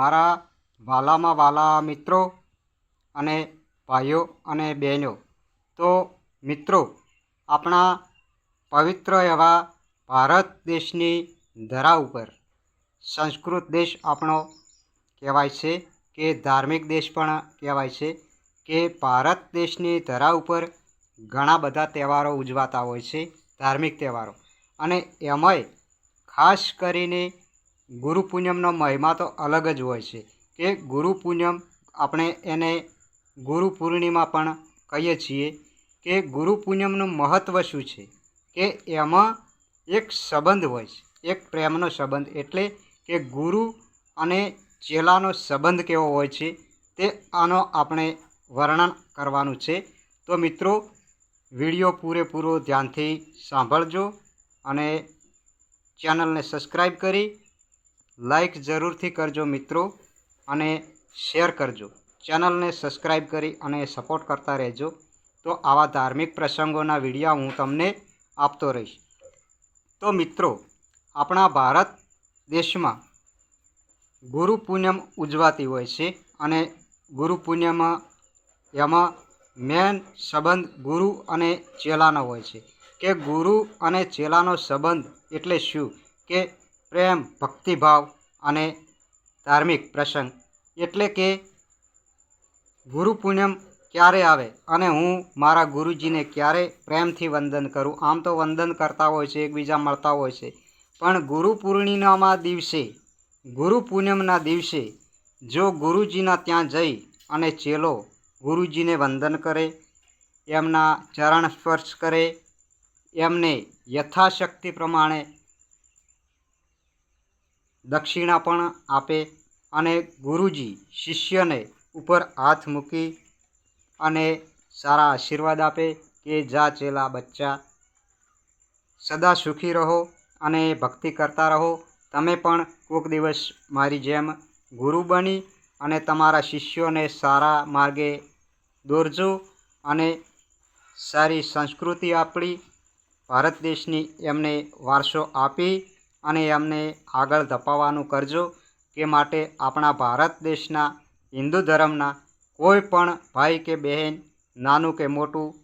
મારા વાલામાં વાલા મિત્રો અને ભાઈઓ અને બહેનો, તો મિત્રો આપણા પવિત્ર એવા ભારત દેશની ધરા ઉપર સંસ્કૃત દેશ આપણો કહેવાય છે કે ધાર્મિક દેશ પણ કહેવાય છે કે ભારત દેશની ધરા ઉપર ઘણા બધા તહેવારો ઉજવાતા હોય છે, ધાર્મિક તહેવારો, અને એમાંય ખાસ કરીને ગુરુ પૂનમનો મહિમા તો અલગ જ હોય છે કે ગુરુ પૂનમ આપણે એને ગુરુ પૂર્ણિમા પણ કહીએ છીએ કે ગુરુ પૂનમનું મહત્ત્વ શું છે કે એમાં એક સંબંધ હોય છે, એક પ્રેમનો સંબંધ, એટલે કે ગુરુ અને ચેલાનો સંબંધ કેવો હોય છે તે આનો આપણે વર્ણન કરવાનું છે। તો મિત્રો વિડીયો પૂરેપૂરો ધ્યાનથી સાંભળજો અને ચેનલને સબસ્ક્રાઈબ કરી લાઈક જરૂરથી કરજો મિત્રો, અને શેર કરજો। ચેનલને સબસ્ક્રાઈબ કરી અને સપોર્ટ કરતા રહેજો, તો આવા ધાર્મિક પ્રસંગોના વિડીયો હું તમને આપતો રહીશ। તો મિત્રો આપણા ભારત દેશમાં ગુરુ પૂનમ ઉજવાતી હોય છે અને ગુરુ પૂનમ એમાં મેન સંબંધ ગુરુ અને ચેલાનો હોય છે કે ગુરુ અને ચેલાનો સંબંધ એટલે શું કે પ્રેમ, ભક્તિભાવ અને ધાર્મિક પ્રસંગ, એટલે કે ગુરુ પૂનમ ક્યારે આવે અને હું મારા ગુરુજીને ક્યારે પ્રેમથી વંદન કરું। આમ તો વંદન કરતા હોય છે, એકબીજા મળતા હોય છે, પણ ગુરુ પૂર્ણિમાના દિવસે, ગુરુ પૂનમના દિવસે જો ગુરુજીના ત્યાં જઈ અને ચેલો ગુરુજીને વંદન કરે, એમના ચરણ સ્પર્શ કરે, એમને યથાશક્તિ પ્રમાણે દક્ષિણા પણ આપે અને ગુરુજી શિષ્યને ઉપર હાથ મૂકી અને સારા આશીર્વાદ આપે કે જા ચેલા બચ્ચા, સદા સુખી રહો અને ભક્તિ કરતા રહો, તમે પણ કોઈક દિવસ મારી જેમ ગુરુ બની અને તમારા શિષ્યોને સારા માર્ગે દોરજો અને સારી સંસ્કૃતિ આપણી ભારત દેશની એમને વારસો આપી અને એમને આગળ ધપાવવાનું કરજો કે માટે આપણા ભારત દેશના હિન્દુ ધર્મના કોઈ પણ ભાઈ કે બહેન, નાનું કે મોટું,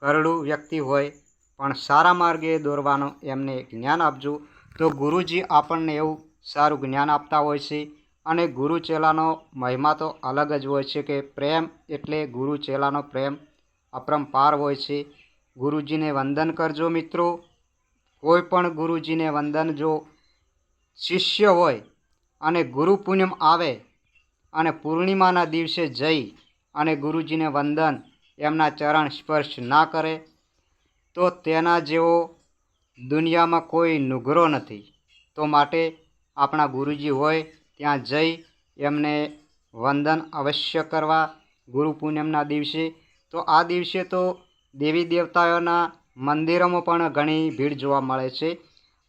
ઘરડું વ્યક્તિ હોય પણ સારા માર્ગે દોરવાનું એમને જ્ઞાન આપજો। તો ગુરુજી આપણને એવું સારું જ્ઞાન આપતા હોય છે અને ગુરુ ચેલાનો મહિમા તો અલગ જ હોય છે કે પ્રેમ, એટલે ગુરુ ચેલાનો પ્રેમ અપરંપાર હોય છે। ગુરુજીને વંદન કરજો મિત્રો, કોઈ પણ ગુરુજીને વંદન, જો શિષ્ય હોય અને ગુરુ પૂનમ આવે અને પૂર્ણિમાના દિવસે જઈ અને ગુરુજીને વંદન, એમના ચરણ સ્પર્શ ના કરે તો તેના જેવો દુનિયામાં કોઈ નુગરો નથી। તો માટે આપણા ગુરુજી હોય ત્યાં જઈ એમને વંદન અવશ્ય કરવા ગુરુ પૂનમના દિવસે। તો આ દિવસે તો દેવી દેવતાઓના મંદિરોમાં પણ ઘણી ભીડ જોવા મળે છે।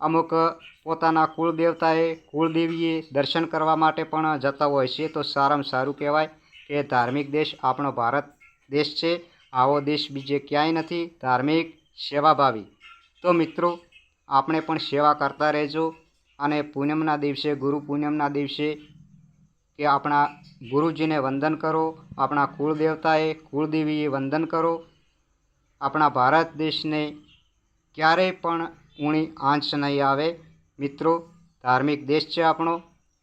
અમુક પોતાના કુળદેવતાએ, કુળદેવીએ દર્શન કરવા માટે પણ જતા હોય છે। તો સારામાં સારું કહેવાય કે ધાર્મિક દેશ આપણો ભારત દેશ છે, આવો દેશ બીજે ક્યાંય નથી, ધાર્મિક, સેવાભાવી। તો મિત્રો આપણે પણ સેવા કરતા રહેજો અને પૂનમના દિવસે, ગુરુ પૂનમના દિવસે કે આપણા ગુરુજીને વંદન કરો, આપણા કુળદેવતાએ, કુળદેવીએ વંદન કરો। આપણા ભારત દેશને ક્યારેય પણ ઊણી આંચ નહીં આવે મિત્રો, ધાર્મિક દેશ છે આપણો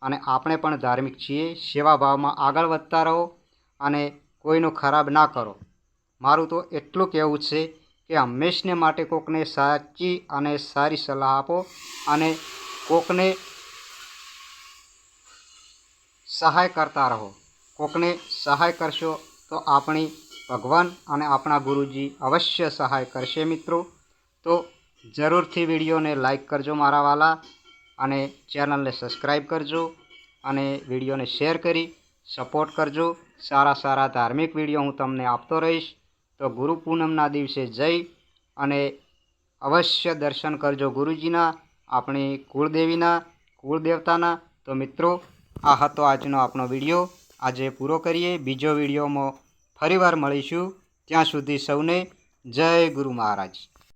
અને આપણે પણ ધાર્મિક છીએ। સેવાભાવમાં આગળ વધતા રહો અને કોઈનું ખરાબ ના કરો। મારું તો એટલું કહેવું છે કે હંમેશને માટે કોકને સાચી અને સારી સલાહ આપો અને કોકને સહાય કરતા રહો। કોકને સહાય કરશો તો આપણી ભગવાન અને આપણા ગુરુજી અવશ્ય સહાય કરશે મિત્રો। તો જરૂરથી વિડીયોને લાઈક કરજો મારા વાલા, અને ચેનલને સબસ્ક્રાઈબ કરજો અને વિડીયોને શેર કરી સપોર્ટ કરજો। સારા સારા ધાર્મિક વિડીયો હું તમને આપતો રહીશ। તો ગુરુ પૂનમના દિવસે જઈ અને અવશ્ય દર્શન કરજો ગુરુજીના, આપણી કુળદેવીના, કુળદેવતાના। તો મિત્રો આ હતો આજનો આપણો વિડીયો, આજે પૂરો કરીએ। બીજો વિડીયોમાં ફરીવાર મળીશું, ત્યાં સુધી સૌને જય ગુરુ મહારાજ।